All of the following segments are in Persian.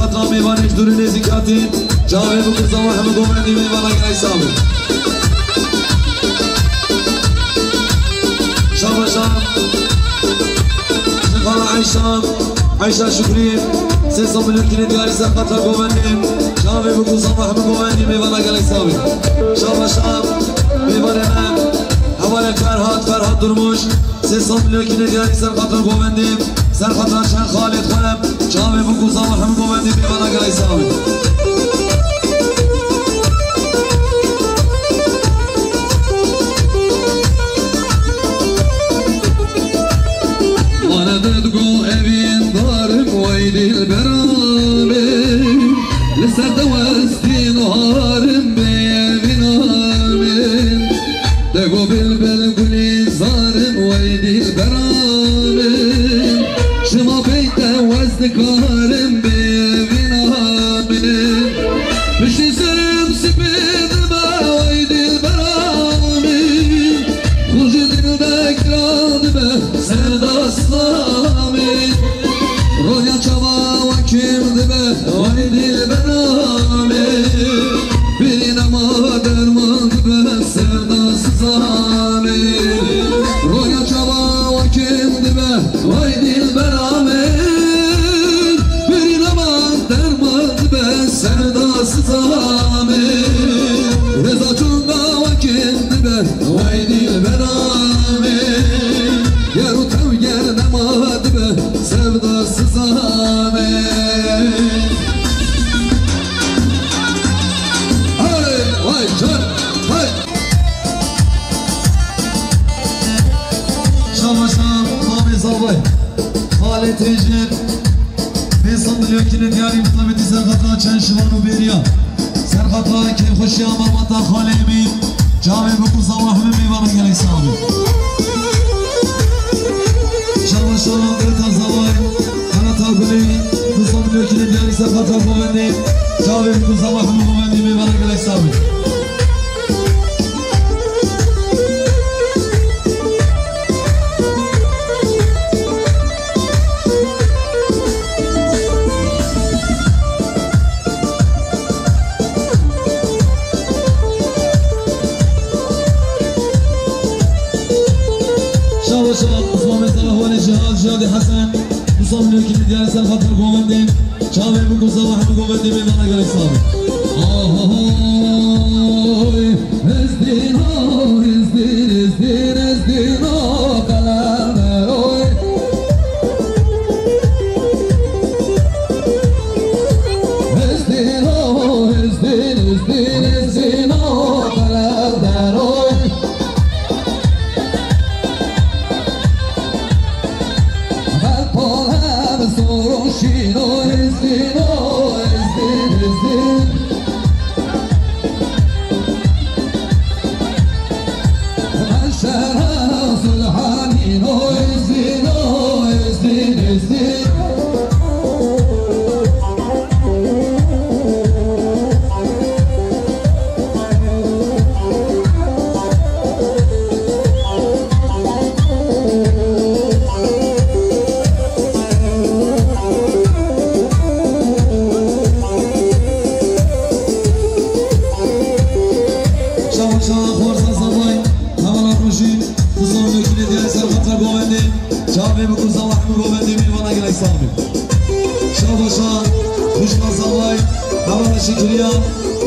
خطرة ميوانش دوري نزيكاتين جاوي بكوزا وحمد ومندي ميوانا قرأي سامي شام شام شغال عيشة شكري 600 مليون كيلو دياري سر خطرة قومندي جاوي بكوزا وحمد ومندي ميوانا قرأي سامي شام ميوانا حوالي فرهاد درموش 600 مليون كيلو دياري سر خطرة قومندي سر خطرة شان خالد خلم جاوي بكوزا وحمد ومندي ميوانا قرأي سامي بدقو أبين ضارب ويلي البرامين لسرد وستي نهارم بيابين آمين دقو بالبلقلي زارم ويلي البرامين شما بيت وزدكارم بيابين آمين بشي سرم سبيد با ويلي البرامين خوش دل دكراد به سردا اسلامی رویا چوا و کرد به وای دل بنامی بری نما درمان به سردا سزامی رویا چوا و کرد به وای دل بنامی بری نما درمان به سردا سزامی رضا چونگا و کرد به وای دل بنامی yer utav yer nemad be sevdasız amin. Hey vay can hey. Şamaşam Mami Zavay Halet Recep 500 milyon kilo diyari mutabeti Serhatla Çen Şivanu Beriya Serhatla Ken Hoşya Marmata Halemi Cami Bukur Zavahmi Mivana Gelek Sami Şamaşam Ertan Zavay Kanata Güley 500 milyon kilo diyari Serhatla Govendi Cami Bukur Zavahmi Govendi Mivana Gelek Sami جهاد حسن مصمم لكن ديال سال خاطر قومندين شاوي بكو صباح قومندين بيبانا قال صابي ازدين ازدين ازدين ازدين كلامنا روي ازدين ازدين ازدين ازدين كلامنا روي Shino is dino is din is din Mashara sulhani no is dino is din is din شکریه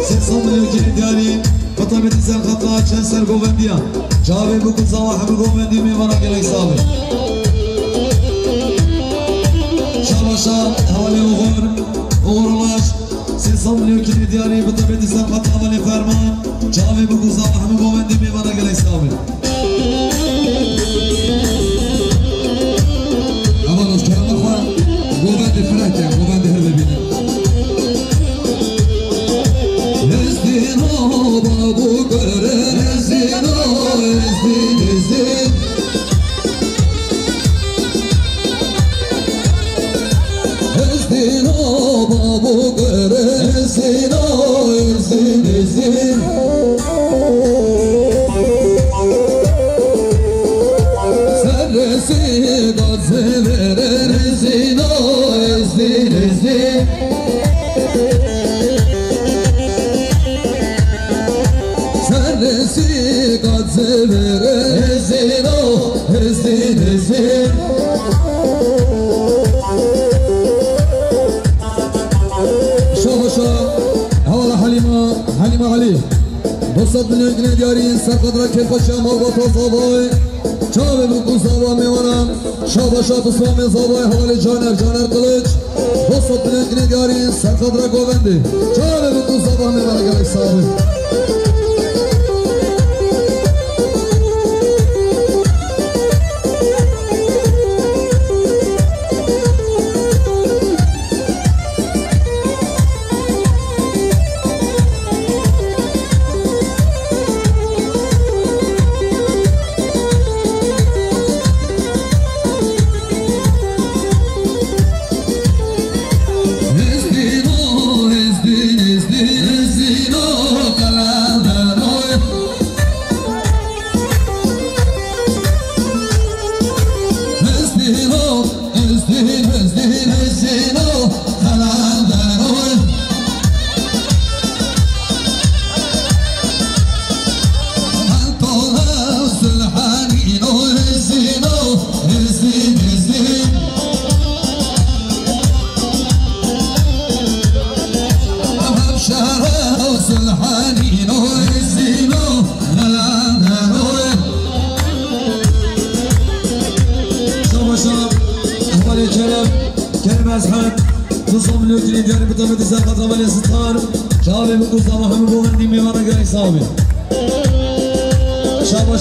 600 میلیون کیلو دیاری بطابت سر خطا چند سر گووندیا جوابی بکن صواحب گووندی میوانا گلی صابی شاباشا حوالی اوغرلاش 600 میلیون کیلو دیاری بطابت سر خطا حوالی فرمان جوابی بکن صواحب گووندی میوانا گلی صابی اما از کرم خواه گووندی فرکه گووندی هر ببینه Babu gören ezdin o ezdin ezdin Ezdin o babu gören ezdin o ezdin ezdin Serresi gazı veren ezdin o ezdin ezdin شاباشا حوالا حلیمه علی 200 میلیون جنيه دیاری سرقدر کلفش مربوط زابای چاوه بکو زابا میوانم شاباشا بسوام زابای حوالی جانر قلج 200 میلیون جنيه دیاری سرقدر گووندی چاوه بکو زابا میوانم گلی صاحبی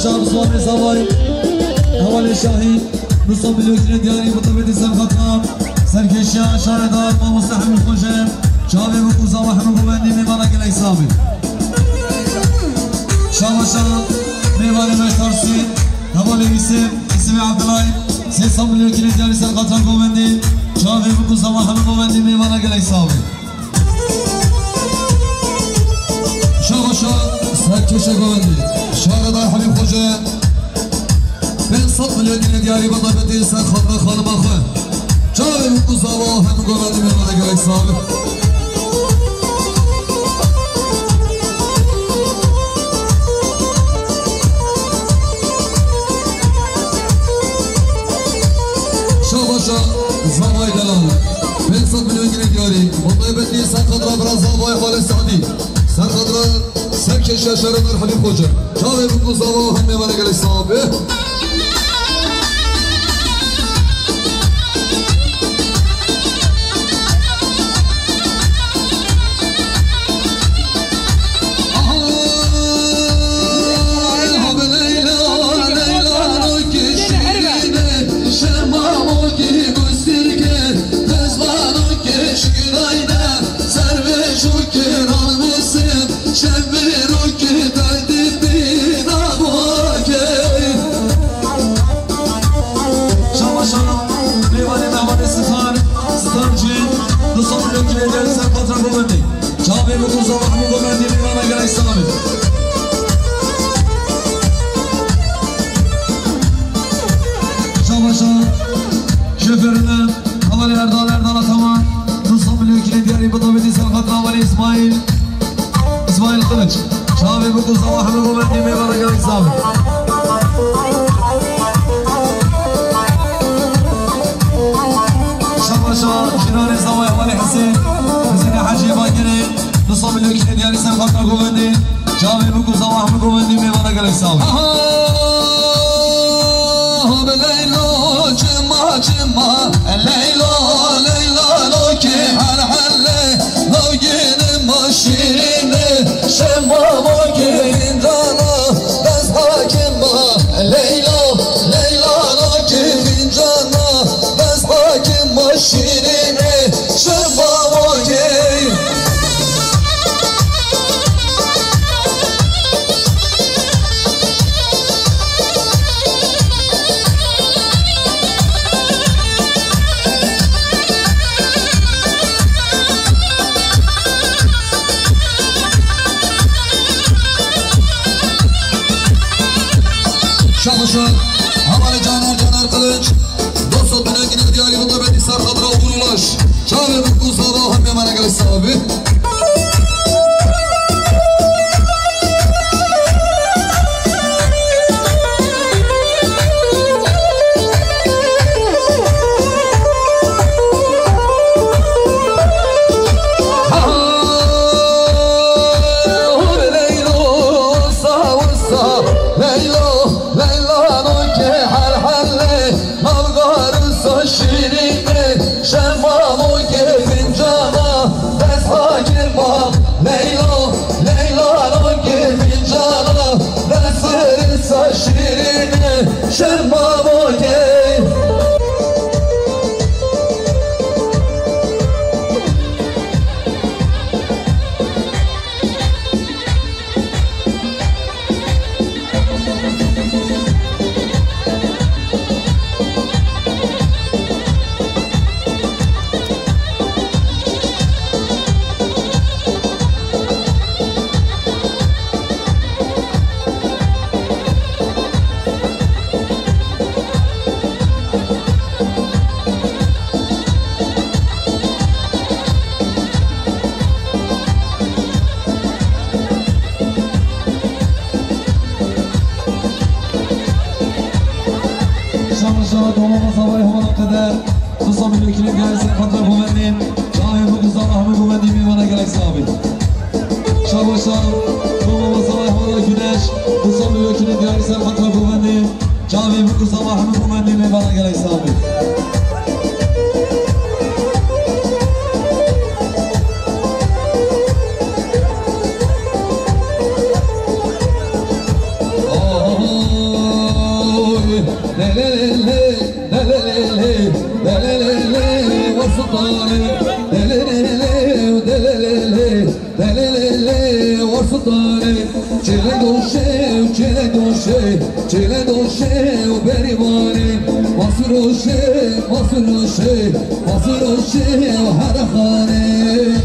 شاب سوامي صواي حوالي شاهي نصب مليون دياري بطبيعة سرخطام سركشا شاردار ما مستحم الخجم شابي بكوزا وحمد بندي ميوانا قلي صابي شاب ميواني مشترسي حوالي اسمي عبد الله 300 مليون دياري سرخطام بندي شابي بكوزا وحمد بندي ميوانا قلي صابي شاب سركشا بندي شاردار حبيب خوجه 500 میلیون جنيه دیاری بطبیعتی سر خطر خانم آخه جاوی بکو زاوا هم گوهردی میمانه گلک صاحب شاباشا زاوای دلال 500 میلیون جنيه دیاری بطبیعتی سر خطر برای زاوای حال سعدی سر خطر سرکش شاردار حبیب خوجه جاوی بکو زاوا هم میمانه گلک صاحب شفرنا حوالي اردال تمام 200 مليون جنيه دياري بطبيعتي سرقت حوالي اسماعيل خلج شابي بكو صباح المبندي ميوانا قلق صابي شباشا شناني صباح حوالي حسين حاجي باكري 200 مليون جنيه دياري سرقت المبندي شابي بكو صباح المبندي ميوانا قلق صابي جمع ليلى لو كي حلحلة لو جينا ماشيين شمع موكين جانا بس حاكمة ليلى لو كي جانا بس حاكم ماشيين شمع موكين شاباشا حوالی جانر قلج 200 میلیون جنيه دیاری بطبیعتی سر خطر و برولاش شابه بکو صدا هم میمانه گلی صحابی حيدر دوستان ملوکین دیاری سر خاطر بومندیم جای بگذار همه بومندیم میوانه گلک صحابی شاباشا دوما بازای حوالا کنش دوستان ملوکین دیاری سر خاطر بومندیم جای بگذار همه بومندیم میوانه گلک صحابی چله دوشه و بریوانه ماسروشه و هر خانه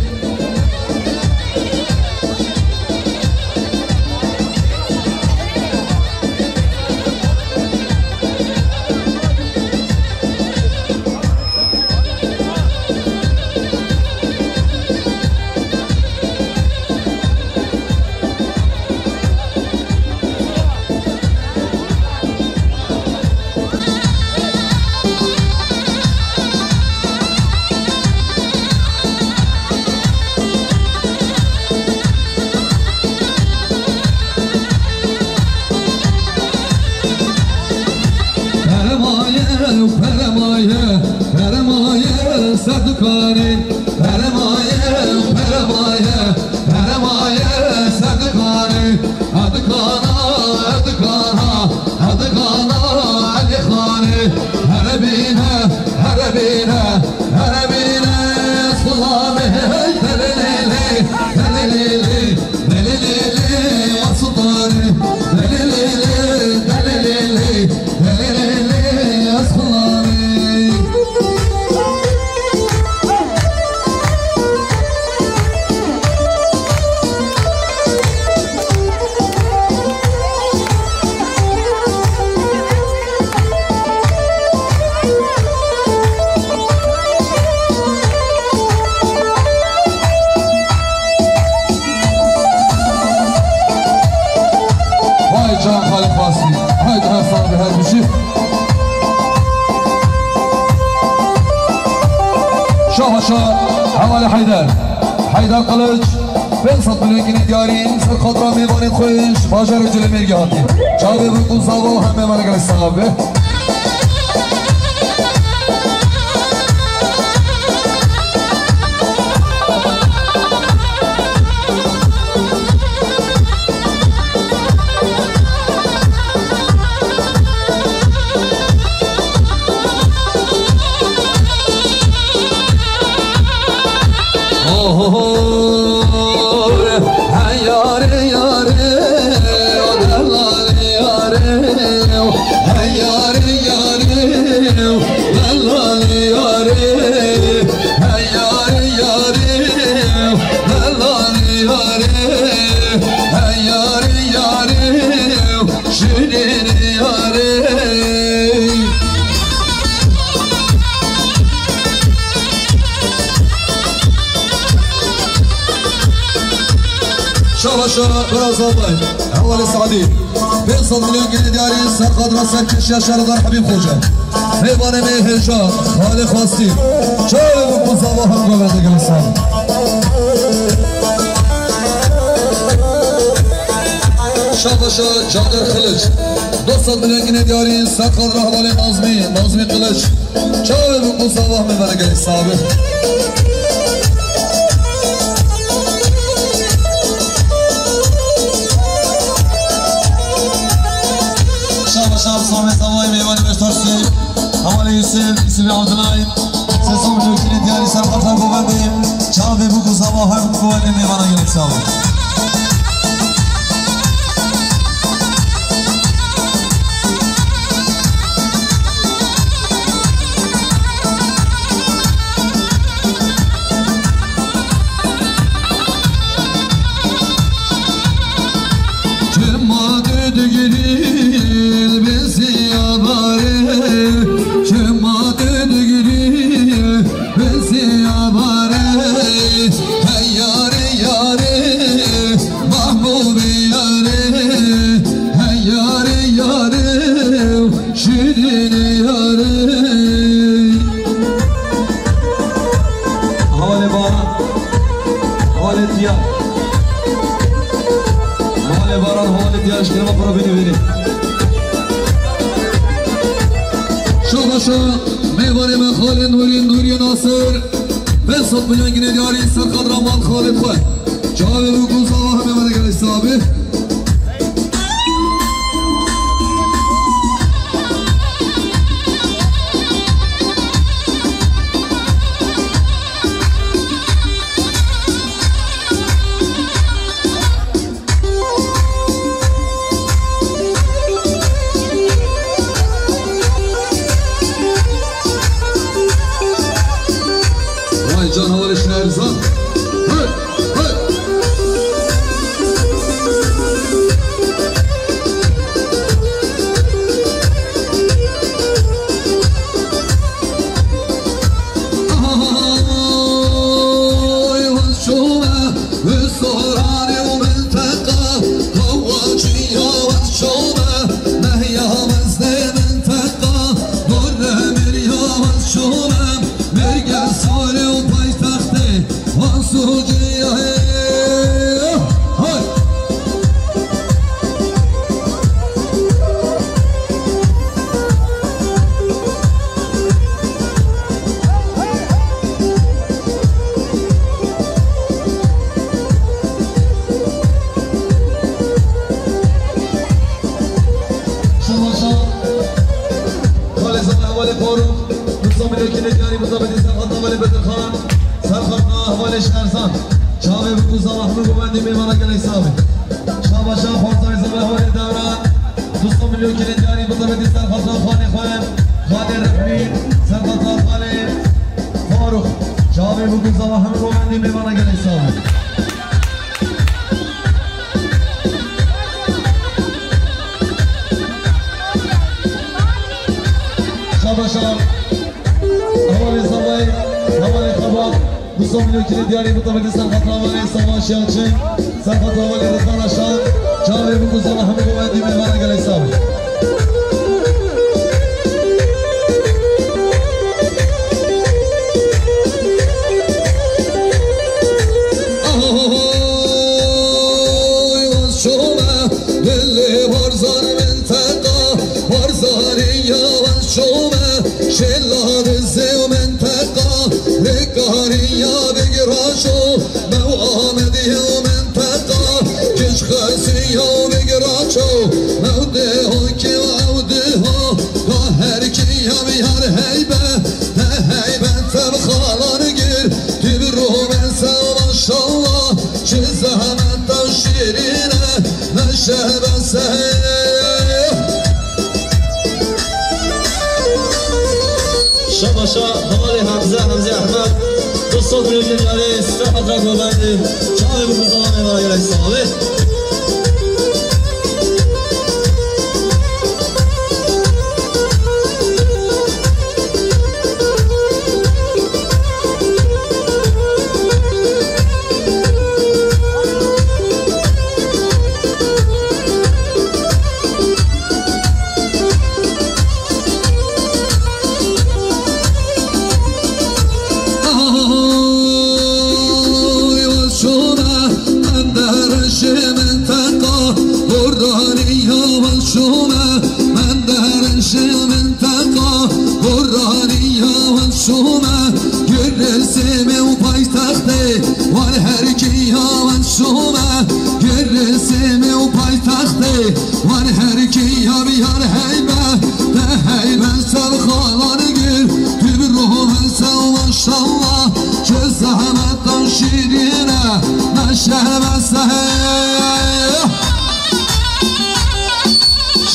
حوالي حيدر قلج بنصت ملوكين ديارين سر خضرا ميبانين خويش باجر رجل ميرقي هاتي شابي بلقون صابو وهم ميباني قلج صحابي براز الله أول سعدي بيصل مليون جنيه دياري سقط راسك كشيا شردار حبيب خوجة هيبانه مهجان حال خاصي شايف بقصة هم قوة جلسان شاباشا جادر خلج 200 مليون جنيه دياري سقط رهبالي نازمي خلج شايف بقصة هم قوة جلسان شام صامت الله ميوان بشترسي حوالي يوسف اسمي عبد الله سيصوم ملوكين دياري سر خطر بوبندي شام بوكو صباح بوبندي ميوان يلك ساوي Hey yare yare حوالي ديار حوالي باران حوالي ديار اشكال ما برا بيني بيني شاباشا میوانی من خالد نوری ناصر به 100 میلیون گینه دیاری سرخد رمان خالد خود جواب بگو زاوه همه من گلی صحابه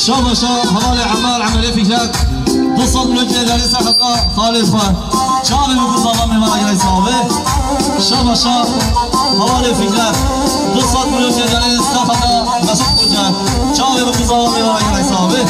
شاباشا حوالي عمال عملية فكرات تصل من وجه داري سحقا خالد خان شابي بكو ظلامي ما رجل يصابي شاباشا حوالي فكرات تصل من وجه داري سحقا مسك وجه شابي بكو ظلامي ما رجل يصابي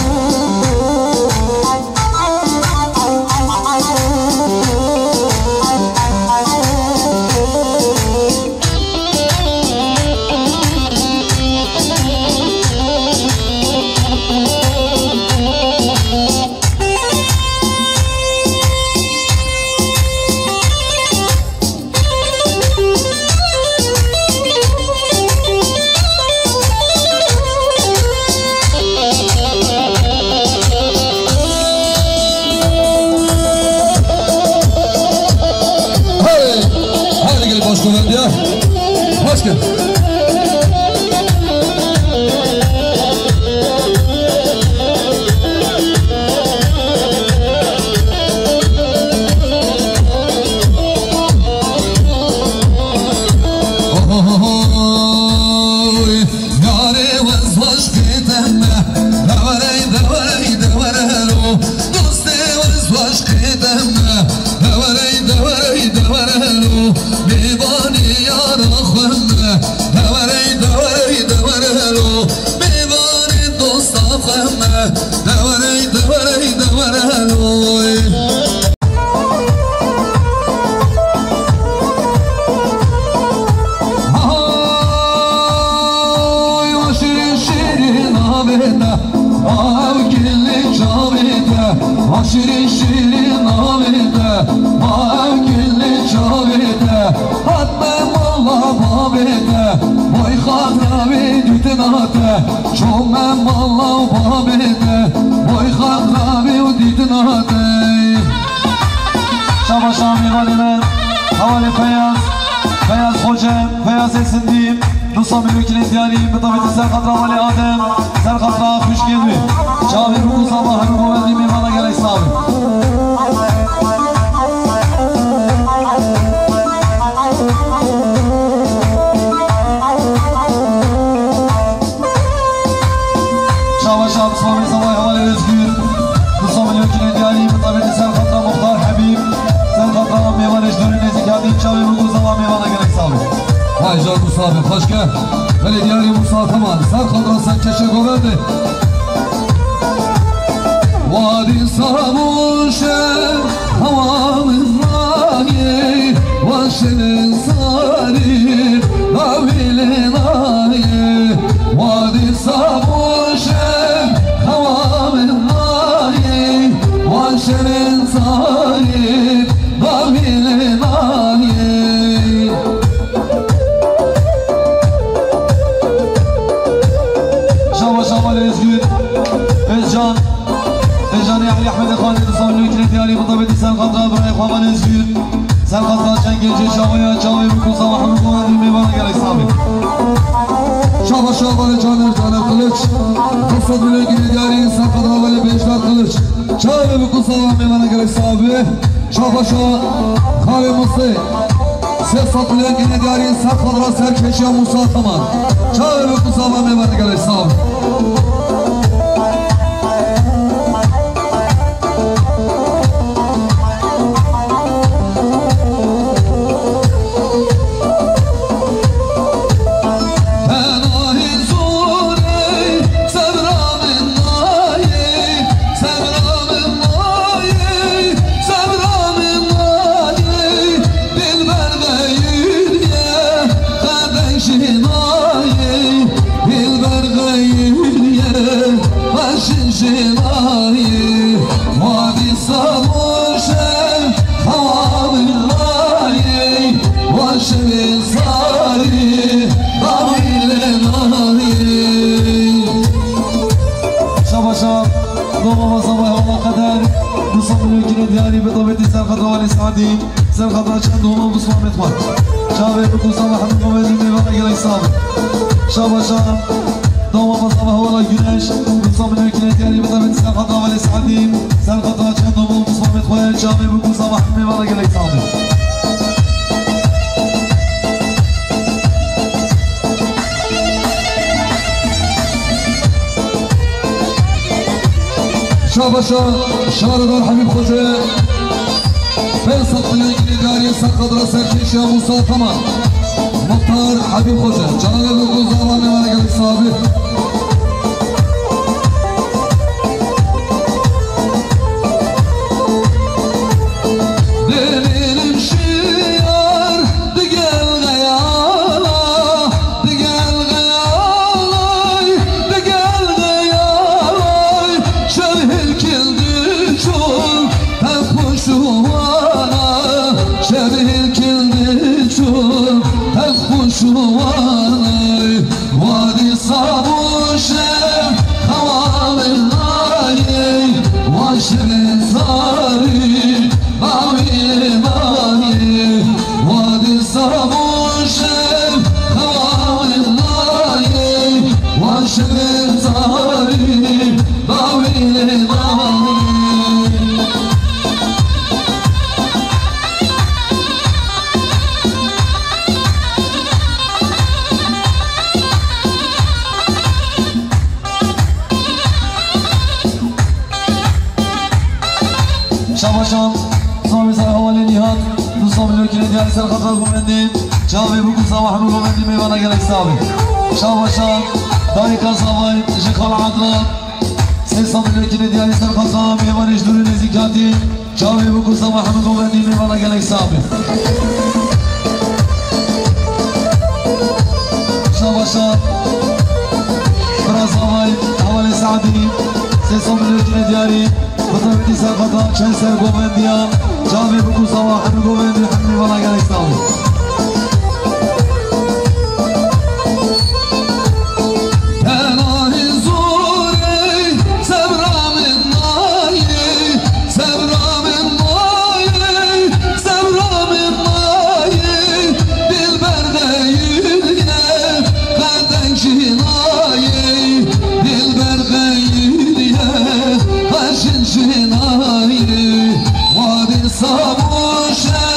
Hoş geldin. Şirin şirin avide, mavgilli çavide, hatmem Allah babide, boy hatravi dütünate, şommem Allah babide, boy hatravi dütünate. Şabaşam imanime, havale Feyyaz, Feyyaz Hoca, Feyyaz Esindiyim, Nusa Mülük'ün diyaliyim, Bıtafeti Serkat Ravali Adem, Serkat Rav hoş geldi. Çavir bu sabahı bu verdiğim imana gerek sahibi. Şabaşam Sami Sabah Havale Özgür, Nusa Mülük'ün diyaliyim, Bıtafeti Serkat Rav Muhtar Habib, Serkat Rav Meyvaneş Dörüne Zekadiyim, Çavir bu sabahı imana gerek sahibi. Hay can Musa abi, hoş gel. Hele diyari Musa tamam, Serkat Rav sen keşke goverdi. Vadi savuşen havanın nahi, Vaşenin sari navilin nahi. Vadi savuşen havanın nahi, Vaşenin sari navilin nahi. Şabaşam Ali Özgür, Özcan Ejani Ali Ahmet Ekhan'ın Nusam Lükü'nün diyali Bıtafeti Serkat Rav Ekhaman Özgür, Serkat Rav Çengeci Şavaya Çavaya Bukusa Mahmut Muhammed Meyvana gerek sahibi. Şabaşam Ali Caner Kılıç, Dostat Mülükü'nün diyali Serkat Rav Ali Beşler Kılıç, Çavaya Bukusa Mahmut Meyvana gerek sahibi. Şabaşam Kale Musa, Dostat Mülükü'nün diyali Serkat Rav Serkeşya Musa Taman, Çavaya Bukusa Mahmut Meyvana gerek sahibi. Serkat Rav Çendol'un bu sohbet var. Şahve Bukusa Mahmut Muhammed Meyvana gerek sahibi. Şabaşam Doğmama sabahı ola güneş, Nusa Mülükü'nün diyali Bıtafeti Serkat Rav Ali Sa'diyim, Serkat Rav Çendol'un bu sohbet var. Şahve Bukusa Mahmut Meyvana gerek sahibi. Şabaşam Şahredar Habib Hoca, ben sattığı idari Serkat Rav Serkeşya Musa Taman, Muhtar Habib Hoca, Canı ve Bukusa Mahmut Meyvana gerek sahibi. Vadi savuşem havanın nahi, Vaşenin sari navi nahi. Vadi savuşem شام صومي سر حوالی نیهات دوستان ملوکی دیاری سر خطر گومندیم جاوی بکن صباح همه گومندیم میوانا گلک سابی شام شام داری کار صبای جخال عدرات سیستان ملوکی دیاری سر خطر میوانش دوری نزیکاتی جاوی بکن صباح همه گومندیم میوانا گلک سابی شام شام براز صبای حوالی سعدی سیستان ملوکی دیاری بطربتی سر خطا چند سر گومندیان جاوی بکو صباح همه گومندی حمی وانا گلک سابی پناهی زوری سبرام مایی سبرام مایی سبرام مایی دل بردهیه قدن شنایی دل بردهیه قشن شنایی وادی سابوشه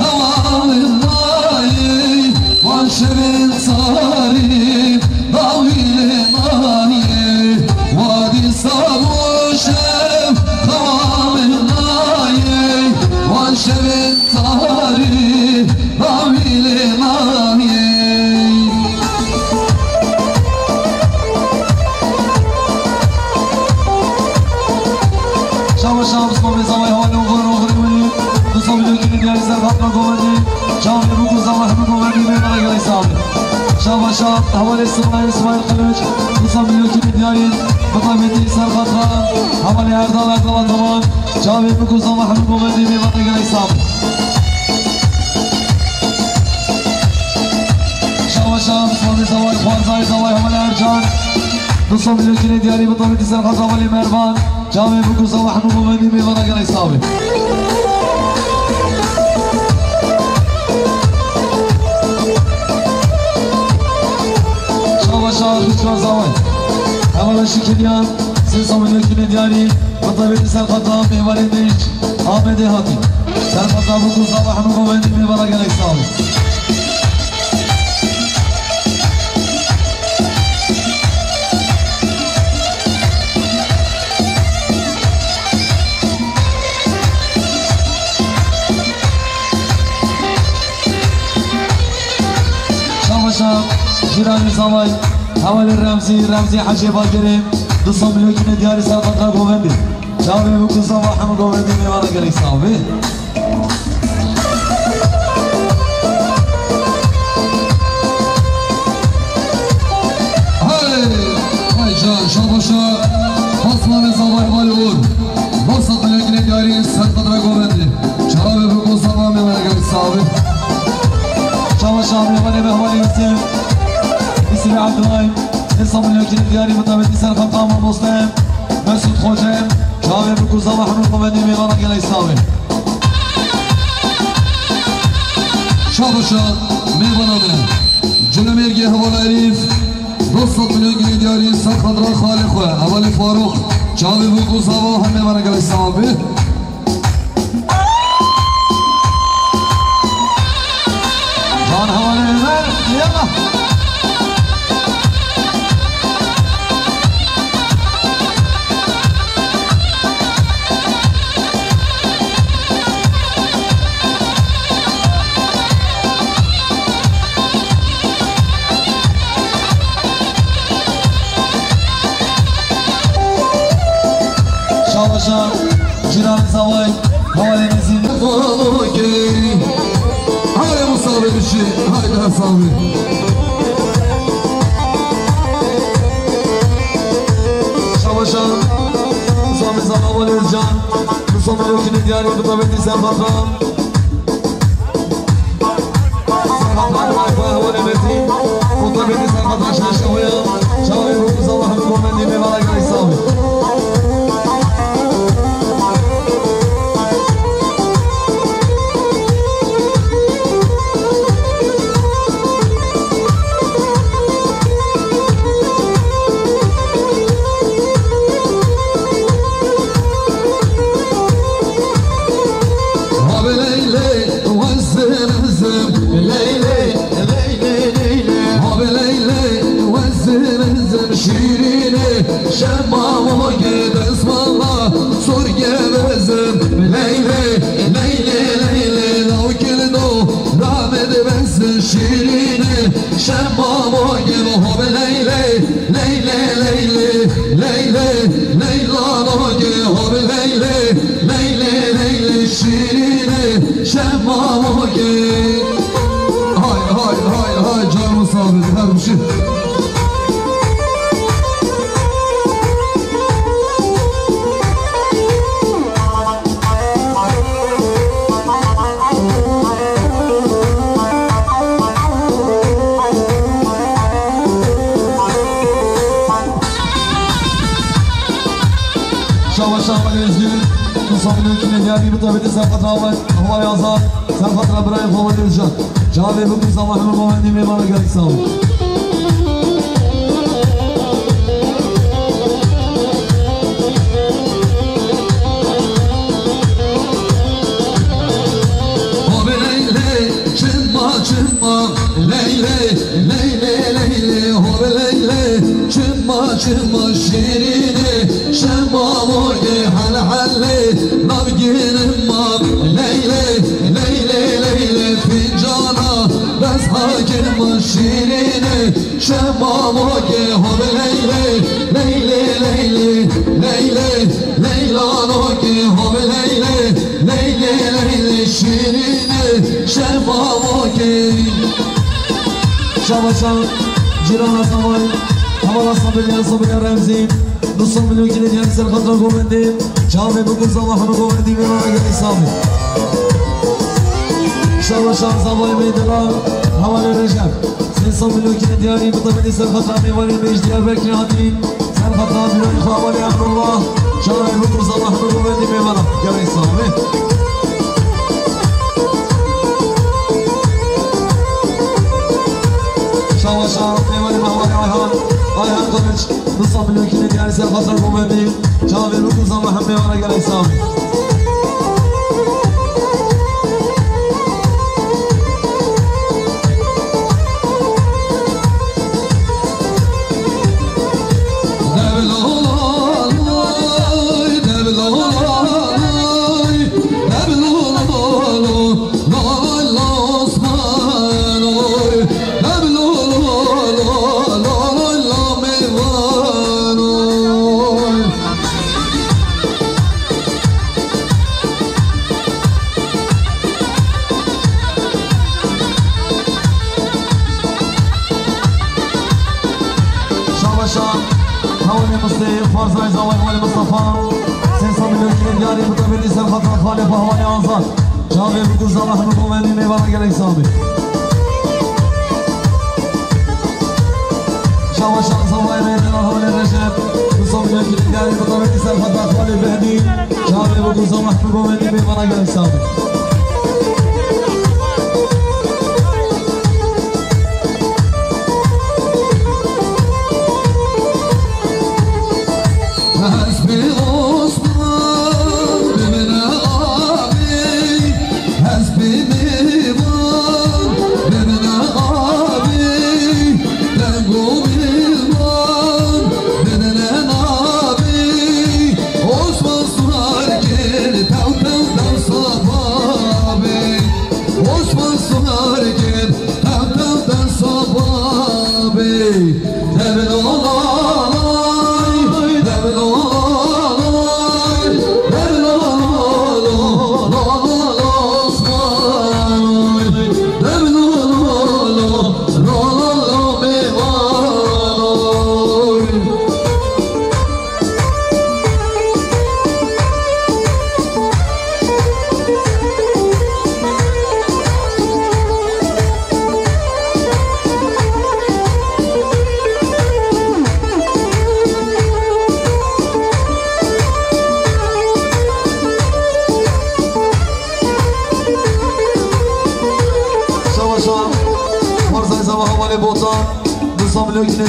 هوای مایی وانشبین صاری ضويل ماي وادي صابوشم خوام ماي وانشبن طاري ضويل ماي شام شام اسمه زوای حال وغير ولي دوستان ملوکی دیاری سر خطر گومندی جاوی بکو صباح همه گومندی میوانا گلک سابی شام شام حوالی اسماعیل قلوج دوستان ملوکی دیاری بطربتی سر خطر حوالی اردال تمام جاوی بکو صباح همه گومندی میوانا گلک سابی شام شام اسمه زوای خوانزای زوای حوالی ارجان دوستان ملوکی دیاری بطربتی سر خطر حوالی مربان جاوی بکو صباح همه گومندی میوانا گلک سابی شام بسیار زمان اولا شکلیان سیستان ملوکی دیاری بطربتی سر خطا میوانی نیج آمد هاتی سر خطا بکو صباح همه گومندی میوانا گلک سابی شام جیرانی زمان حوالی رمزی حجی باگریم دوستان ملوکی دیاری سر خطر گومندی جاوی بکو صباح همه گومندی میوانا گلک سابی های جان شاباشا خاصمان زمان والور باسط ملوکی دیاری سر خطر گومندی جاوی بکو صباح میوانا گلک سابی شام شام میوانی مهمانی اسم عبدالله نظام ملوکی دیاری بطربتی سر خطا مسلم مسعود خوجم جاوی بکو صباح همه گومندی میوانا گلک سابی شاباشا میوانامه جلومرگی حوال عریف دوستات ملوکی دیاری سر خطر خالق حوال فاروق جاوی بکو صباح میوانا گلک سابی جان حوالی من یلا شام جیران زوای حوالی نزیم هاي مصابي بالشيء هاي لها صابي شام نظام زمان والارجان نظام ملوکی دیاری بطربتی سر خطا حوالی مرتی بطربتی سر خطا شاشویا جاوی بکو صباح همه گومندی میوانا گلک سابی ليلي وزن الزم ليلي شیرینه شمام و گوه لیلی لیلی لیلی لیلی لیلان و گوه لیلی لیلی لیلی شیرینه شمام و گوه های جان مصابه هر بشید شاوشان والازجل نصابلون كنا ديالي بطبيعة سلفة راوي هو يازار سلفة ربرايم هو الرجال جابي بكم صباح من مهندي ميمانا قال يساوي çıma şirini şemamoge hal halle nabginim mab leyle leyle leyle fincana bes hakim şirini şemamoge hal leyle leyle leyle leyle leylanoge hal leyle leyle leyle şirini şemamoge şavaşan cirana samay हमारा सबले रमज़ी दुस्सों मिलियों के लिए जान सर खतरा गोविंदी जामे बुकुर सामा हम गोविंदी में मारा गया सामे शाबाश सामाई में दिला हमारे रजाक दुस्सों मिलियों के लिए जानी बताबी सर खतरा में वाली में इश्तियार बैठने आती सर खतरा में ख्वाबे अब्दुल्लाह जामे बुकुर सामा हम गोविंदी में मारा गया सामे शाबाश में वाली हमारे ayhan kılıç Nusam milyon diyarı sen hazır bu bebeğim Çağır bu kuzama hemme vana gel İslam فارزای زوای مال مصطفی سنسا میلیون دیاری متولی سر خطر خاله بهوانی آنسان جاوی بکر زمان همه قومنی میوان گل ایسامی شواشان زوای میدن حال رجب سنسا میلیون دیاری متولی سر خطر خاله بهدی جاوی بکر زمان همه قومنی میوان گل ایسامی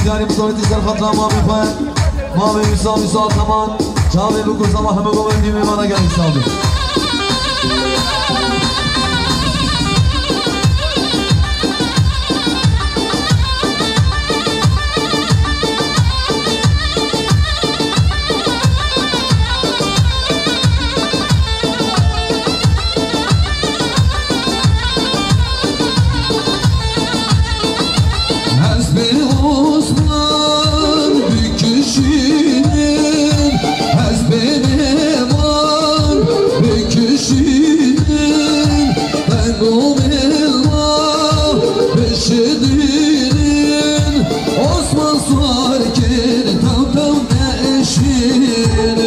دیاری متولی سر خطر ما میپاید ما به مثال تمام جاوی بکر زمان همه گوهندی میمانه گل ایسامی دینین Osman Suarkin tam tam neşinin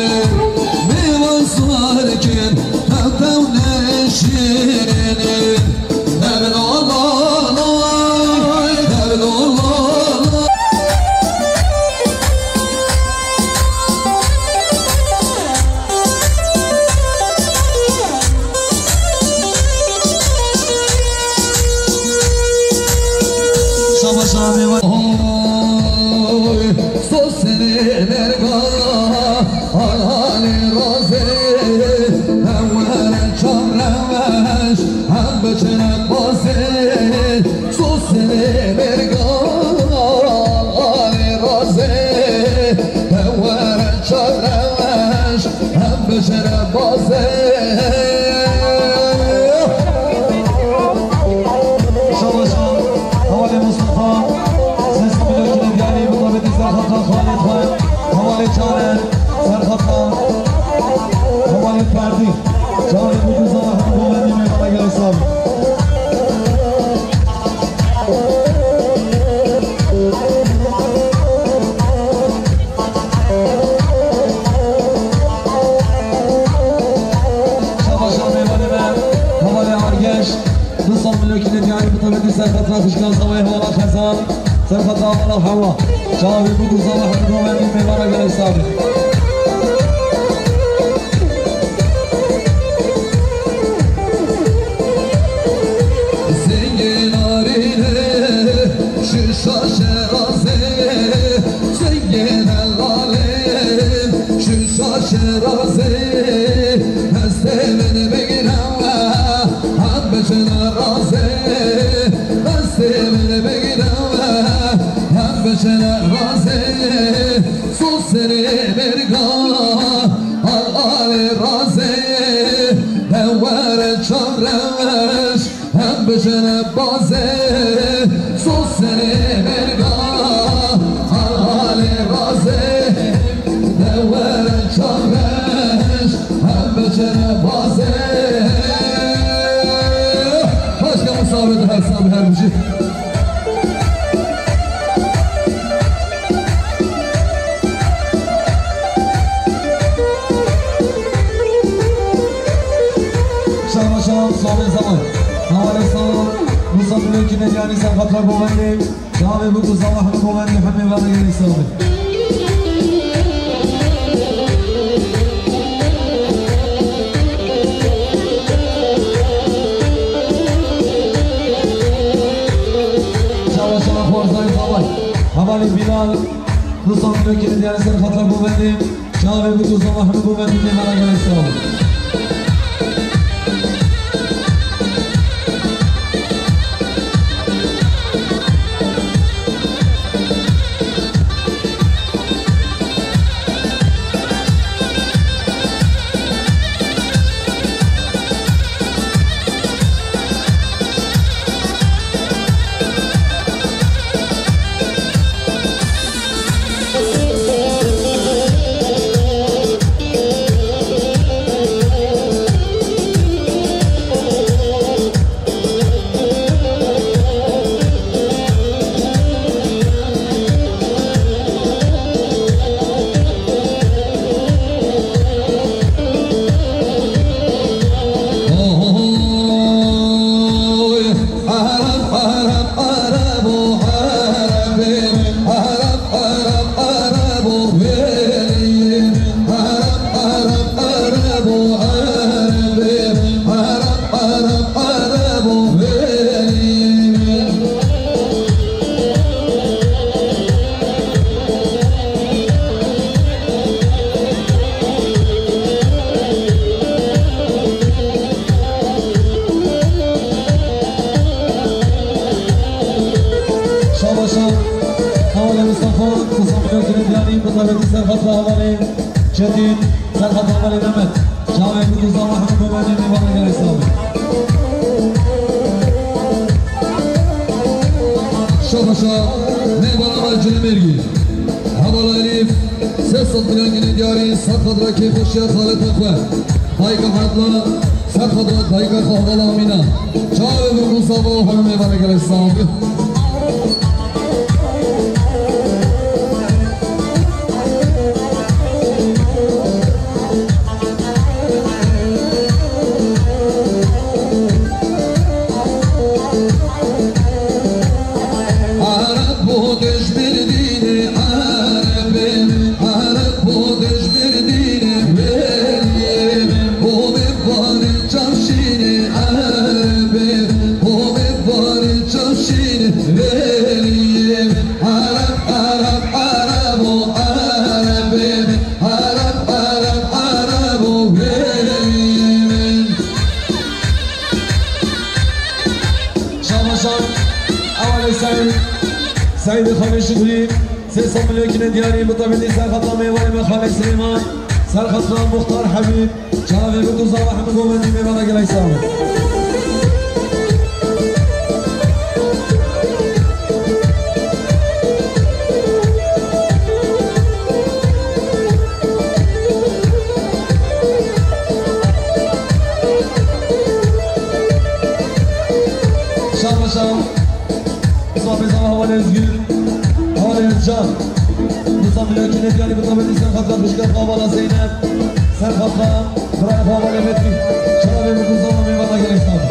Meyvan Suarkin tam tam neşinin Nevin Allah Nevin Allah Şabaşa meyvan Sos seni merga Alali razı Evvelen çamremeş Hem beçene bazı Sos seni merga Alali razı Evvelen çamremeş Hem beçene bazı Şabaşa Havale Mustafa Sesli Bilökine Biyani Mutabeti Serhat'tan Khalid Khan Havale Çağrı Serhat'tan Havale Ferdi Çağrı bugün zamanı bu önemli meydana gel hesabı Şabaşa Meyvanime Havale Argeş Nusam Bilökine Biyani Mutabeti Serhat'tan Kışkan Zavay Hvala Khazan Serhat'tan Hvala Hava Çağrı bugün zamanı bu önemli meydana gel hesabı Zengin arine Şuşa şeraze Zengin elalim Şuşa şeraze Mestemini beginava Hambeşine raze Mestemini beginava Hambeşine raze Sos seni merga Al-ali raze Evvere çavreş Hem beşene baze Sos seni merga Al-ali raze Evvere çavreş Hem beşene baze Başka musabede her sabi her bir şey Şahmaşam Sohmet Zaman Havale Sağlam Musa Bilökine Biyani Serhat'la Govendi Çağrı bugün zamanı Govendi Hem meyvana gel hesabı Şahmaşam Forzayı Zaman Havale Bilal Musa Bilökine Biyani Serhat'la Govendi Çağrı bugün zamanı Govendi meyvana gel hesabı Havale Mustafa, Musa Bilökine Biyani Mutabeti Serhat'la Havale Çetin, Serhat Havale Mehmet Çağrı bugün zamanı bu önemli meyvana gel hesabı Şabaşa Meyvana Malcını Mergi Havale Elif Ses Bilökine Diyari Sarkadra Keyfeşya Khalet Akve Hayka Hatla Sarkadra Hayka Kahvala Amina Çağrı bugün sabahı Meyvana gel hesabı veliyim Arap Arap Arap o Arabim Arap Arap Arap o veliyim شاباشان اول سعید خانه شکری 300 میلیون کیلو دیاری مطابقی سرخطا میوانی خالد سلیمان سرخطا مختار حبیب شاوی بکوزا و حمد گومندی میوانا گلای سامن شاباشان صاحب زمان حوالی ازگیر حوالی ازجان 200 میلیون کیلو دیاری مطابقی سرخطا بشکر خوابالا زینب سرخطا برای خوابالا متری شاوی بکوزا و میوانا گلای سامن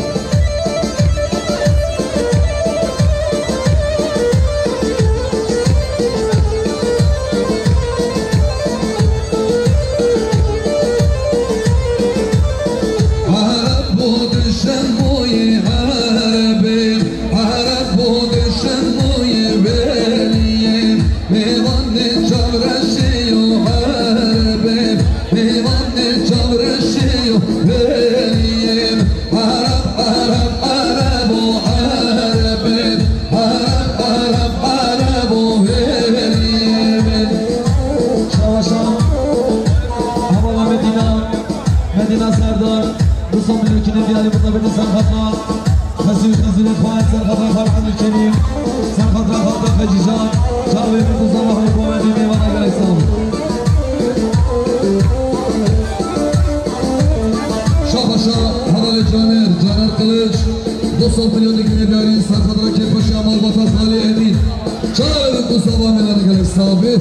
مدینه سردار 200 میلیون کیلو دیاری مطابق سرخطا خسیر خزیر خواهد سرخطا فرحان الکریم سرخطا خاطر خجیجان شاوی بکوزا و حمد گومندی میوانا گلای سامن Şahbaşa Havalı Caner Kılıç 90 milyon dikine değerli Sarkadra Kepaşa Malbatas Ali Emin Çağrı Kusaba Melanı Gelek sahibi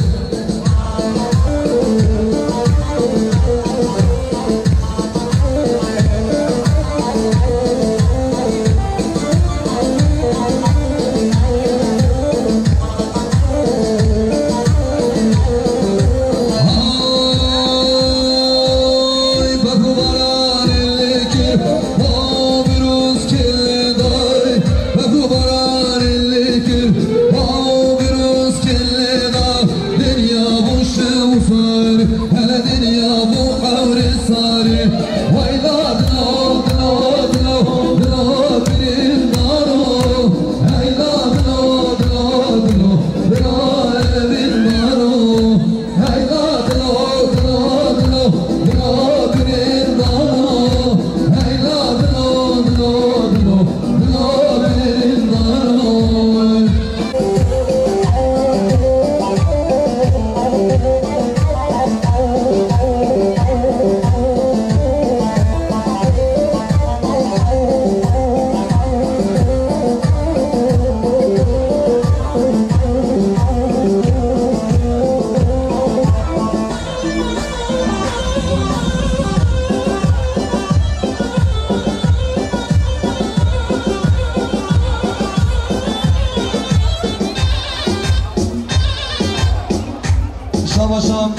شاباشان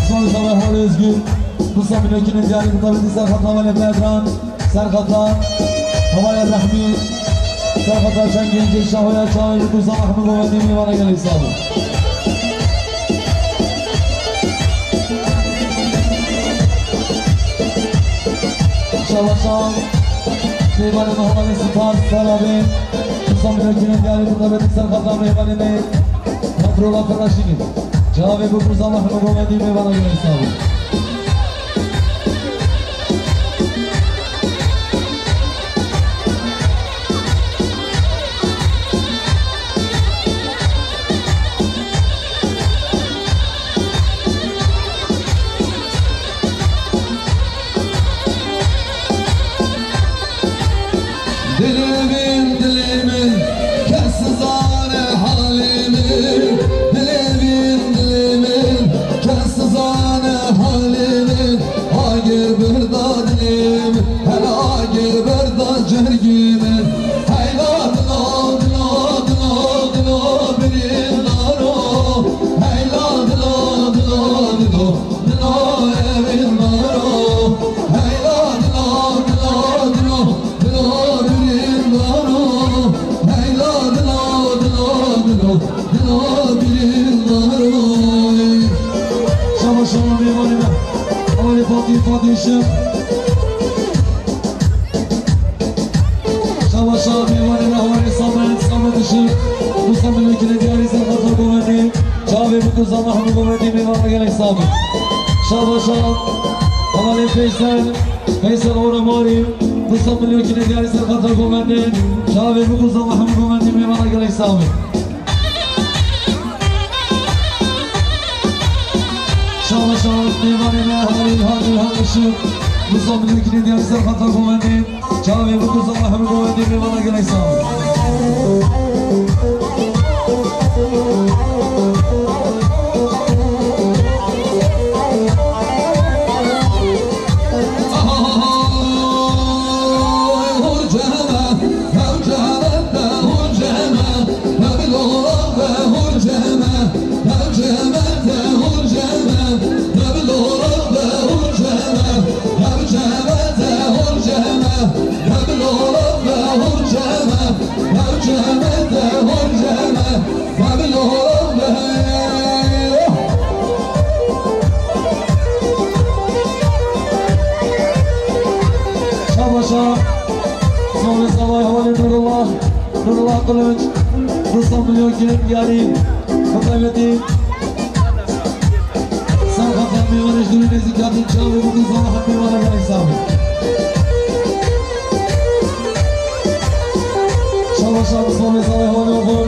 صاحب زمان حوالی ازگیر 200 میلیون کیلو دیاری مطابق سرخطا حوالی بدران سرخطا حوالی رحمی سرخطا چنگین جیش حوالی چاوی بکوزا و حمد گومندی میوانا گلای سامن شاباشان میوان محمد ستار سلابی 200 میلیون کیلو دیاری مطابق سرخطا میوانی می مدرولا فراشینی جوابی بکوزا و حمد گومندی میوانا گلای سامن Dilimin kessizane halimi Dilimin kessizane halimi فاديشم شابا شاب ميواني مهواني صامت الشم مصمم الكل دياري سنخطر قواني شابي بكوزا محمد قواني ميوانا قلق صامت شابا شاب حوالي فيصل أورماري مصمم الكل دياري سنخطر قواني شابي بكوزا محمد قواني ميوانا قلق صامت شابا شاب ميواني مهواني الهادي الشم مصمم الكل دياري سنخطر قواني شابي بكوزا محمد قواني ميوانا قلق صامت نور الله قلوج نصم مليون كيلو ديالي خطيبتي سام خطامي وانا جدولي نزي كابتن شاوي وقوزا محمي وانا قال حسابي شاوي صومي صوي هوني وفور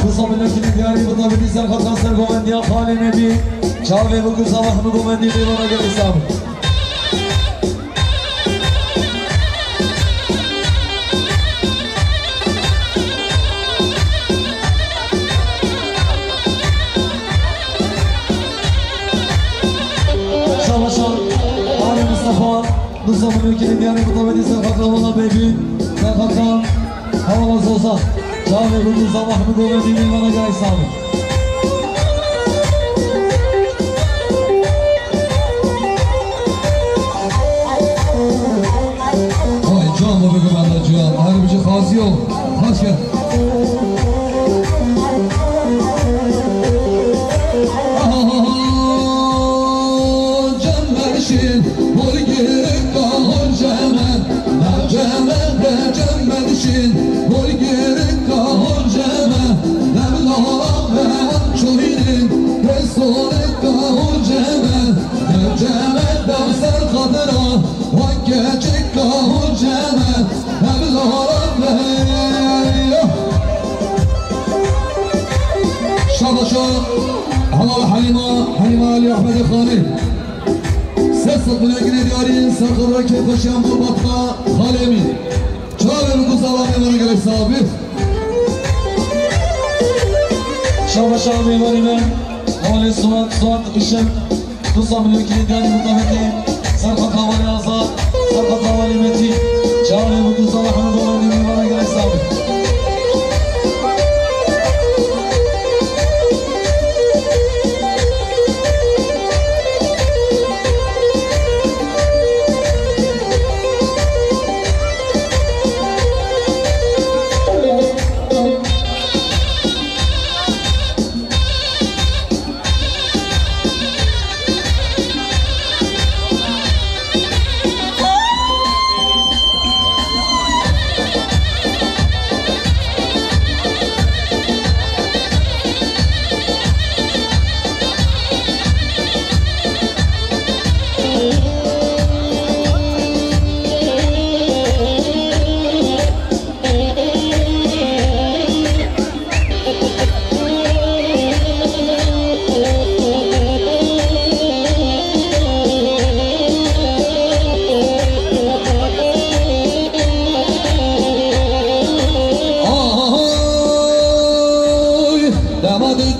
نصم مليون كيلو ديالي خطيبتي سام خطام سر قومندي خالي نبي شاوي وقوزا محمي قومندي وانا قال حسابي نظام الملكي ديالي بطبيعتي سنخطر والله بيبي سنخطر حوالا صوصة شافي بالنظام أحمد ومديني وانا جاي سامي هاي جان ما بگو بنده جان هر بچه خاصیو خاص کرد جان مرشین بولگی جمدشين والجيرك هرجمة نبلغ وانشوهين رسولك هرجمة هرجمة دوس الخضرة وكاتك هرجمة نبلغ شابشا حلال حليمة علي أحمد الخالي سيصد من أجل ديارين سرخر كيف شامل بطا خالي شابي بكوزاواني وانا قلق صابي شابا شابي وانا من حوالي صوات الشم نصام الوكيل داني مطابقين سرقة خوالي أصاد سرقة خوالي متي شابي بكوزاواني حمد وانا قلق صابي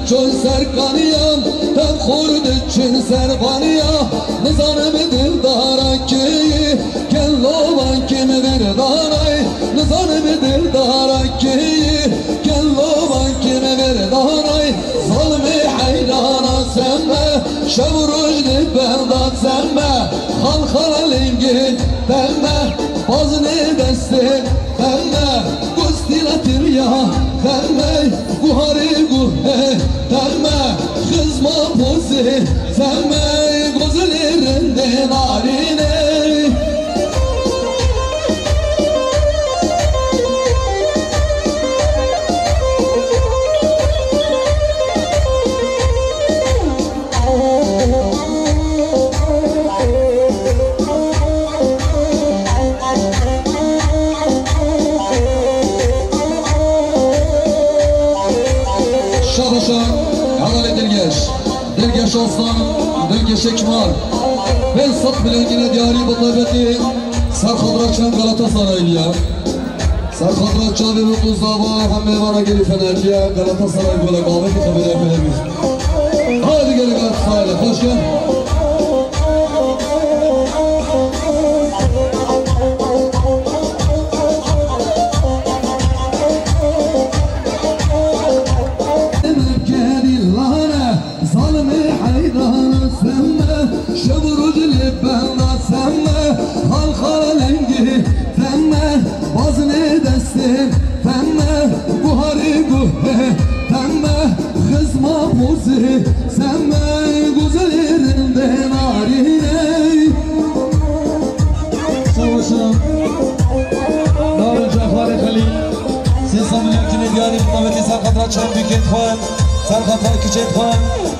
چون سرکانیم هم خورد چون سربانیا نزانم دل دارکی کلوان کم وردانای نزانم دل دارکی کلوان کم وردانای ظلم حیرانا سمه شب روز برداد سمه خال خالنگی بمه بازن دسته بمه گستیلتر یا بمه guhari guhe Derme kızma pozi Semme gözlerinde narine Dilgeş Osman, Dilgeş Ekmar Behzat Bilengine diyari bıtabeti Sarkadrakçan Galatasaraylıya Sarkadrakçan ve Mutluzava Hamme bana geri Fenerliye Galatasaray böyle kahveti kabul edebiliriz. Hadi gelin Galatasaray'la, hoş gel.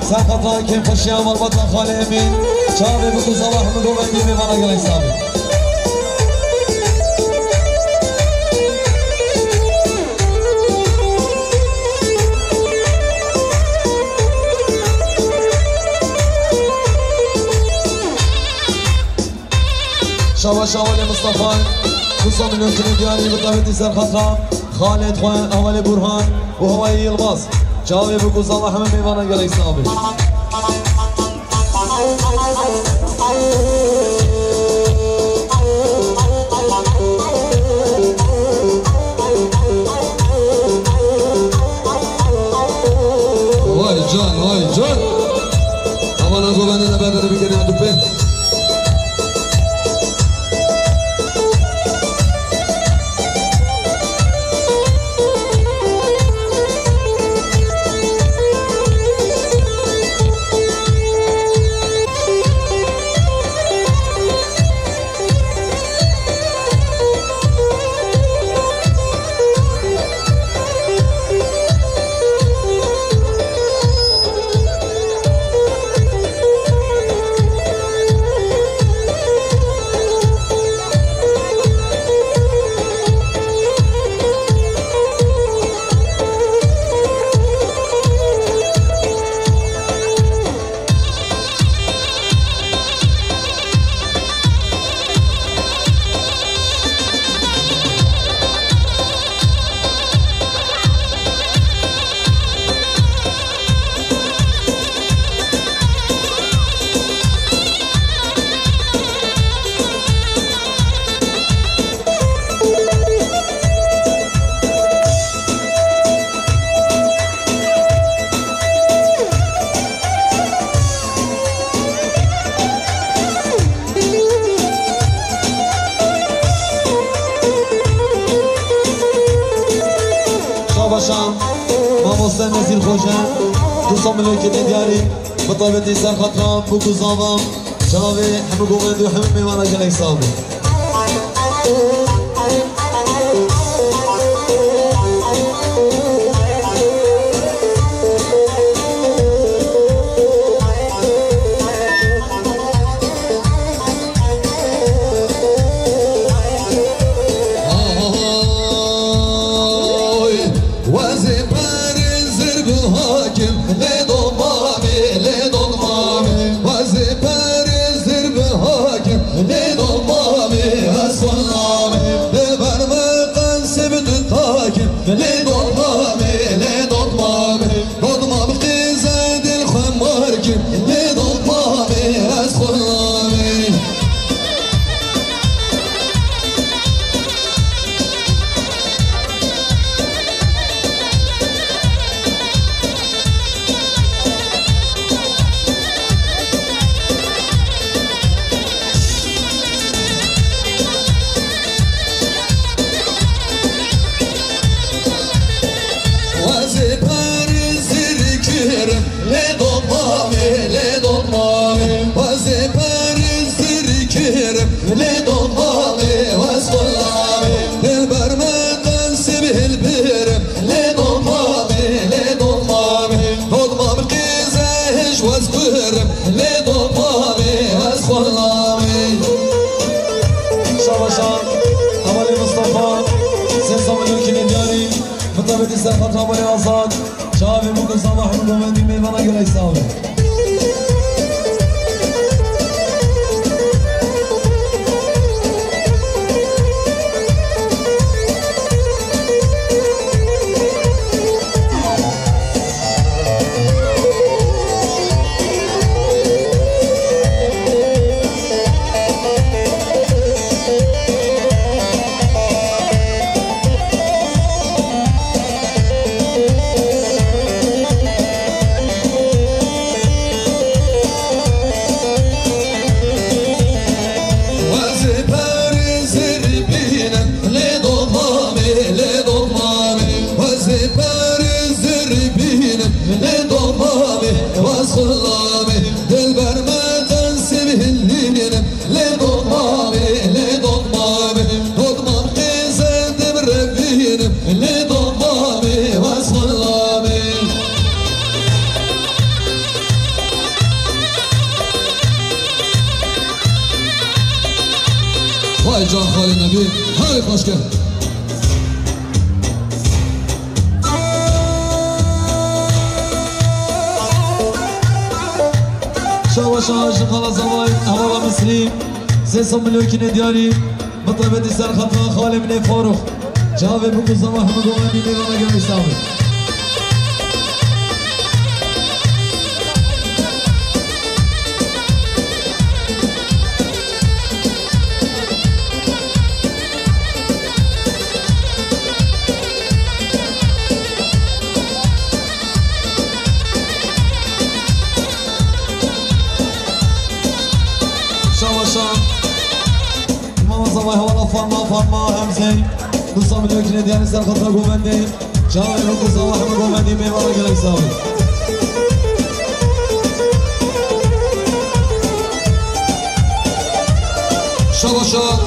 Sarkatlar kim paşayam almadan hale emin Çağve bu kuz Allah'ımı dolayı bana gelen sahibi Şava Şavale Mustafa Kusa Milyonkini Diyani Mutlaveti Sarkatlar Khaled Khoyan Havale Burhan Bu Havayı Yılmaz Çağve bu kuz Allah'ımı bana gelen sahibi Vay can Aman ağabey benden de benden de bir kere atıp be Mamosten Nezir Khoja Dostan Milyonkini Diyari Mutlaveti Sarkatlar Bu kuz Allah'ım Çağve Hamı Govendu Hamı bana gelen sahibi Aslan بطابة سرخط رابع الأصاد شافي ممكن صباح مقومندي ميوانا قلي ساوي وای جان خالی نبی هاي خوش کرد شاوش عاشق خلاص زواي أمام مسلم 300 مليون كيلو دياري بطلبة سرخط خالي من فاروق جاوي بكو زواي حمد وغني ميوانا قلي ساوي صباح ولا فرما همزي نصام الوكيل ديالي سر خطر قومندي جاوي بكو صباح قومندي ميوانا قلي ساوي شباشا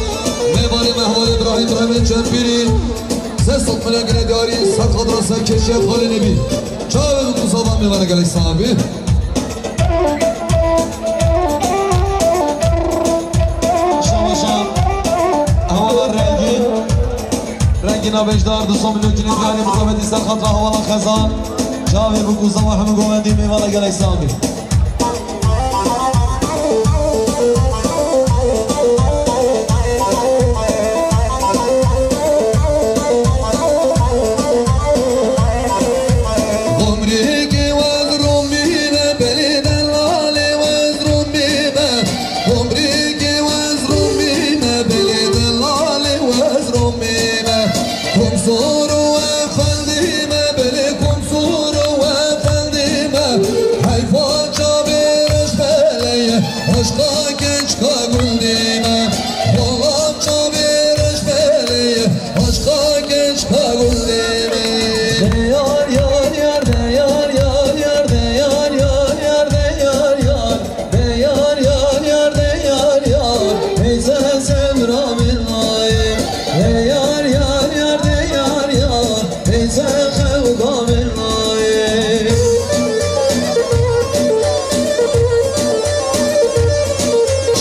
ميواني محمد ابراهيم جنبيري 300 مليون جنيه دياري سر خطر سر كشيت خالي نبي جاوي بكو صباح ميوانا قلي ساوي رنگینا بجدار 200 مليون كيلو ديالي بطلبة سرخط هوالا خزان جاوي بكو صباح قومندي ميوانا قلي ساوي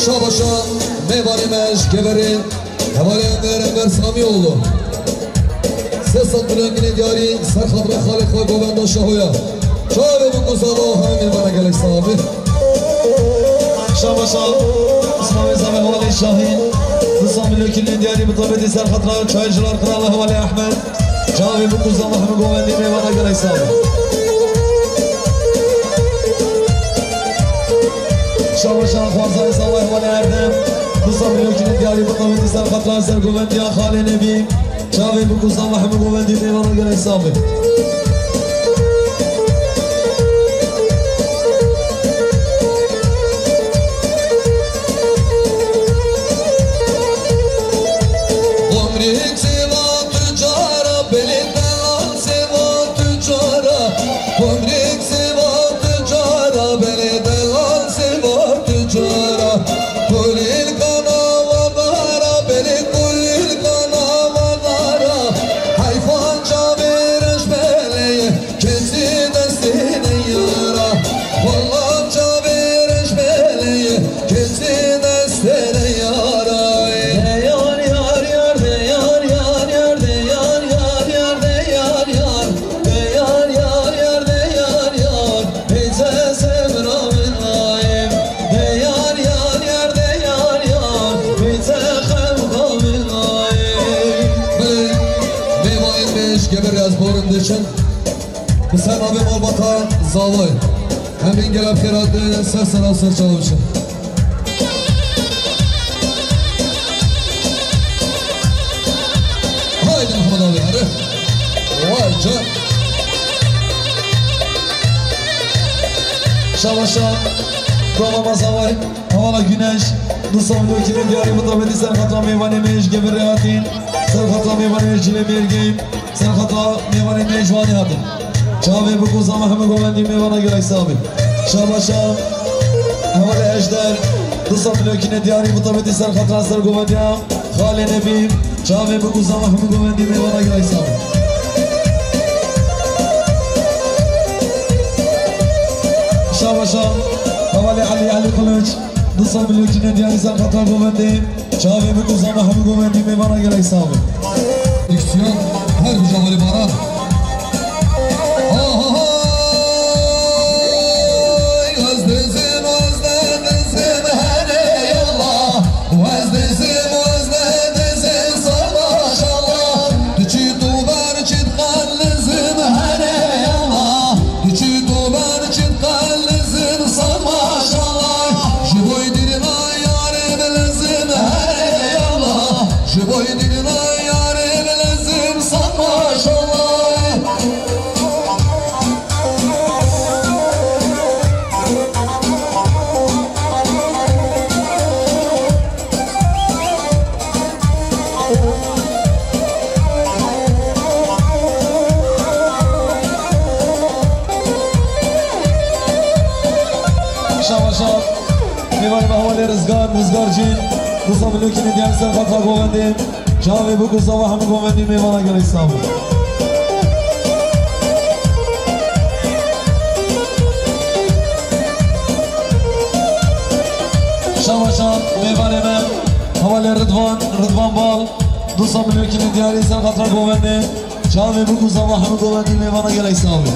Şabaşa mevarimez geberin Hevalyen verenler Samioğlu Ses atmılan yine diyari Serhabra Halikha Govenda Şahoya Çare bu kuzalo Hamil bana gerek sahibi Şabaşa İsmail Zami Havali Şahin Nısam Mülkülün diyari Mutabeti Serhatra Çaycılar Kralı Havali Ahmet Çare bu kuzalo Hamil Govendi Meyvana gerek sahibi Şabaşa Khwarzai Savay Havali Erdem Nısam Mülkülün diyari Mutabeti Serhatra Sergovendi Khali Nebi Çare bu kuzalo Hamil Govendi Meyvana gerek sahibi جناب مالباتا زاوای همین گلب خیرات سر سر چاوشه haydi Muhammed abi hadi vay can Şavaşa Roma Mazavay Havala Güneş Nusam Lökini Diyari Mutabedi Serhatra Meyvani Meyş Gebir Rehatin Serhatra Meyvani Meyş Cile Mergeyim Serhatra Meyvani Meyş Vani Hatin Çavi Bukuza Mahmud Govendi Meyvana Gerek Sabi Şavaşa Havala Ejder Nusam Lökini Diyari Mutabedi Serhatra Ser Govendiya Khale Nebim Çavi Bukuza Mahmud Govendi Meyvana Gerek Sabi Şavaşa Havale Ali Kılıç Nusam Lökini Diyari Serhatra Govendi Çavi Bukuza Mahmud Govendi Meyvana Gerek Sabi diksiyon her bir camali bana Rızgarcı Nusam Lökini Diyari Serhatra Govendi Çavi Bukuza Mahmud Govendi Meyvana Gerek Sabi Şavaşa Meyvan Emem Havale Rıdvan Bal Nusam Lökini Diyari Serhatra Govendi Çavi Bukuza Mahmud Govendi Meyvana Gerek Sabi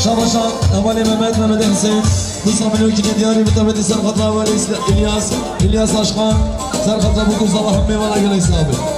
Şavaşa Havale Mehmet Hüseyin Nusam Lökini Diyari Mutabedi Serhatra Havale İlyas Aşkan Serhatra Bukuza Mahmud Meyvana Gerek Sabi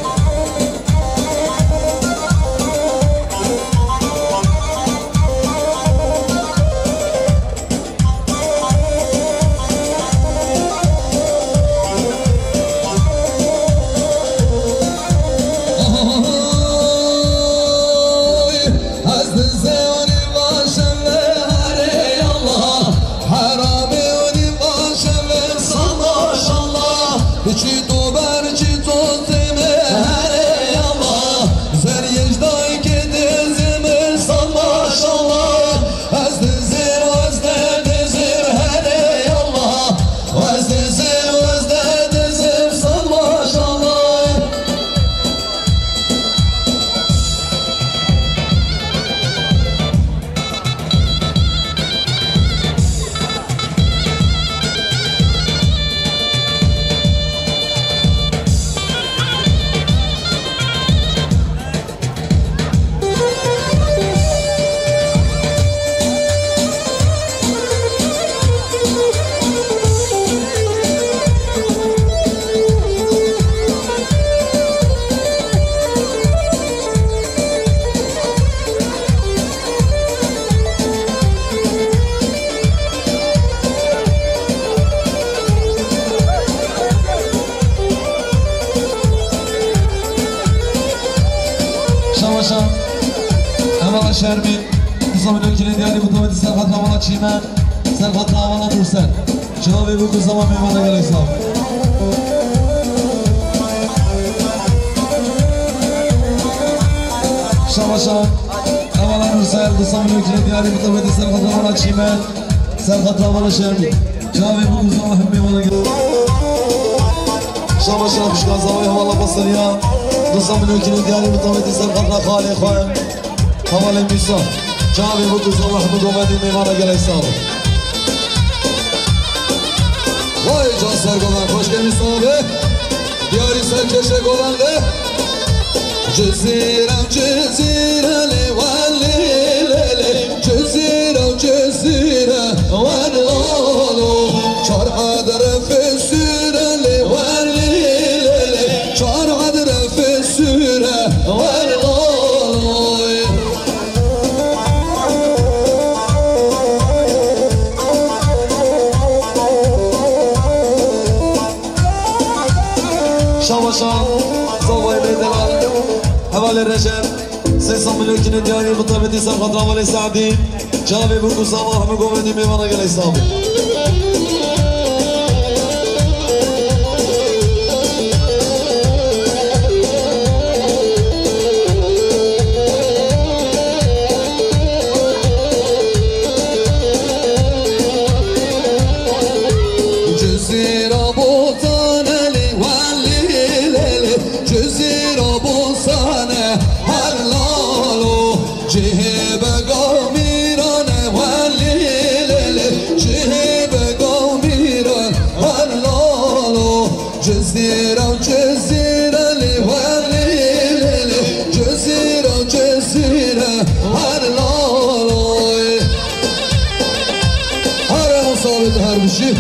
Havale Şermin Nusam Lökini Diyari Mutabedi Serhatra Havale Çimen Serhatra Havale Nursel Çavi Bukuza Mahmud Meyvana Gerek Sabi Şavaşa Havale Nursel Nusam Lökini Diyari Mutabedi Serhatra Havale Çimen Serhatra Havale Şermin جاوی بگو زمان میوانه گل شما شما بشکان زمانی حوالا بسریا دوستان منو کنو دیاری مطابقی سر قطر خالی خواهم حوالا میسا جاوی بگو زمان بگو میوانه گل ایسابه وای جان سرگوان خوشگه میسابه دیاری سرکشه گوانده جزیرم جزیره لیوالی لیلی جزیرم جزیره والالو چار عدر فسیره لیوالی لیلی چار عدر فسیره والالو شاباشان صوبای بیدلال حوالي الرجال 600 مليون كيلو دياري بطلبتي سر خضراء ولي سعدي جابي بوكو صباح مقومني ميمانا قلي صابي جزيرة بوطانة لي ولي ليلي جزيرة بوطانة هلالو جهب قوميرانة ولي ليلي جهب قوميران هلالو جزيرة وجزيرة لي ولي ليلي جزيرة وجزيرة هلالو هر مصابت هر بشي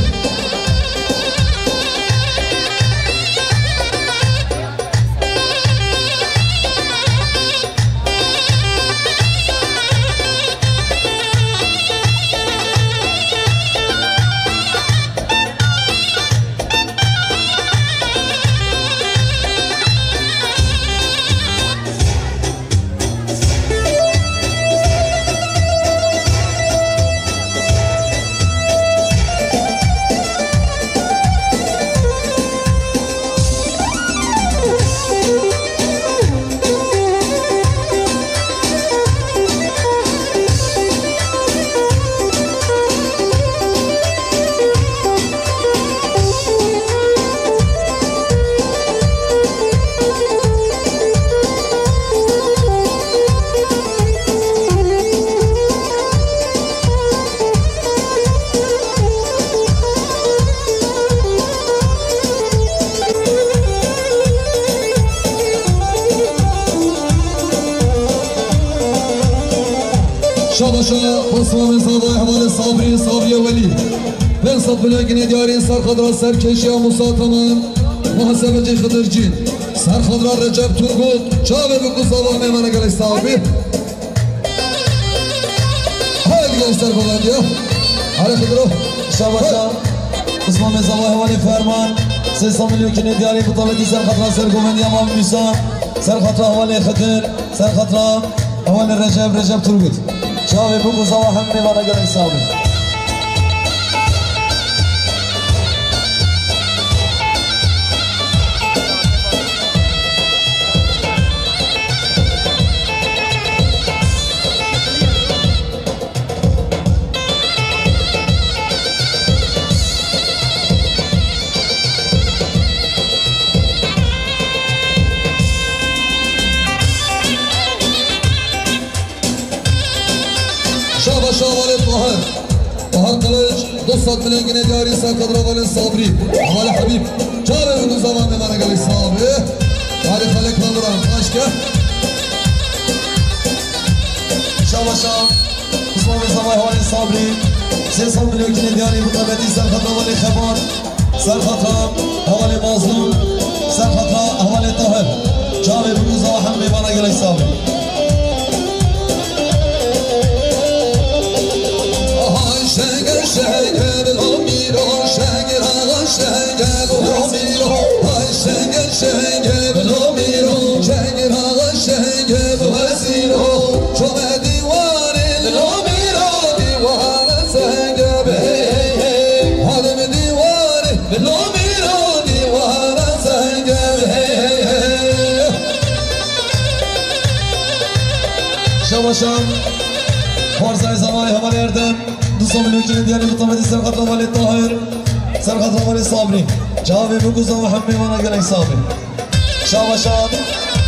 شاباشا بسوام زادای حوال صابری صابری ولی بن صد بلگین دیارین سر خضرا سرکشی موسا تمام محاسبه جی خضرجین سر خضرا رجب ترگود چاوه بکو صبا میمانه گلی صابری های دیگه اشتر بگردیا هره خضرو شاباشا بسوام زادای حوالی فرمان 300 مليون كيلو دياري بطلبتي سر خضرا سر قومندي امام موسا سر خضرا حوالی خضر سر خضرا حوالی رجب ترگود شاوي بوكو صباح همي وانا قلن صابي شاباشا والي طاهر قلج 200 مليون جنيه دياري سر قدرة والي صابري والي حبيب جاري ودو زمان مانا قلي صابي هاري خليك نظران اشكا شاباشا بسوام زمان حوالی صابري 300 مليون كيلو دياري بطلبتي سر خضرا والي خبار سر خضرا حوالی مظلوم سر خضرا حوالی طاهر جاري بوكو صباح همي وانا قلي صابي شنگل شنگل بالاميرو شنگل آقا شنگل بالاميرو های شنگل شنگل بالاميرو شنگل آقا شنگل بالاميرو شما دیوانه بالاميرو دیوانه سنگل آدم دیوانه بالاميرو دیوانه سنگل شاباشا پارسای زمانی حوالی اردم نظام الوكيل ديالي مطمئن سرقة والي طاهر سرقة والي صابري جابي بقوزة محمد وانا قلق صابري شاب شاب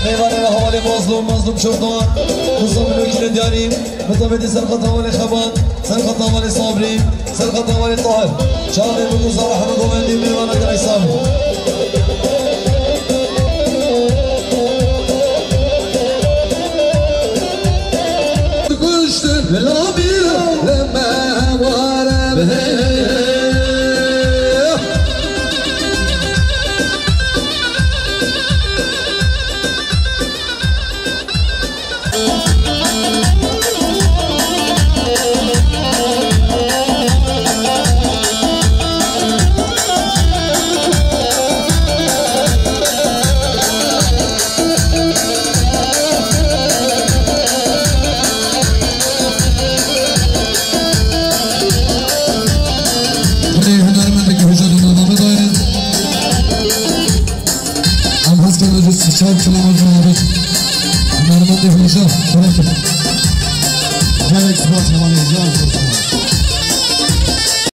ميواني وحوالي مظلوم شرطان نظام الوكيل ديالي مطمئن سرقة والي خبان سرقة والي صابري سرقة والي طاهر جابي بقوزة محمد وانا قلق صابري شاب سلام جنابك نرمد فيشا بركة جالك سبات نماني جان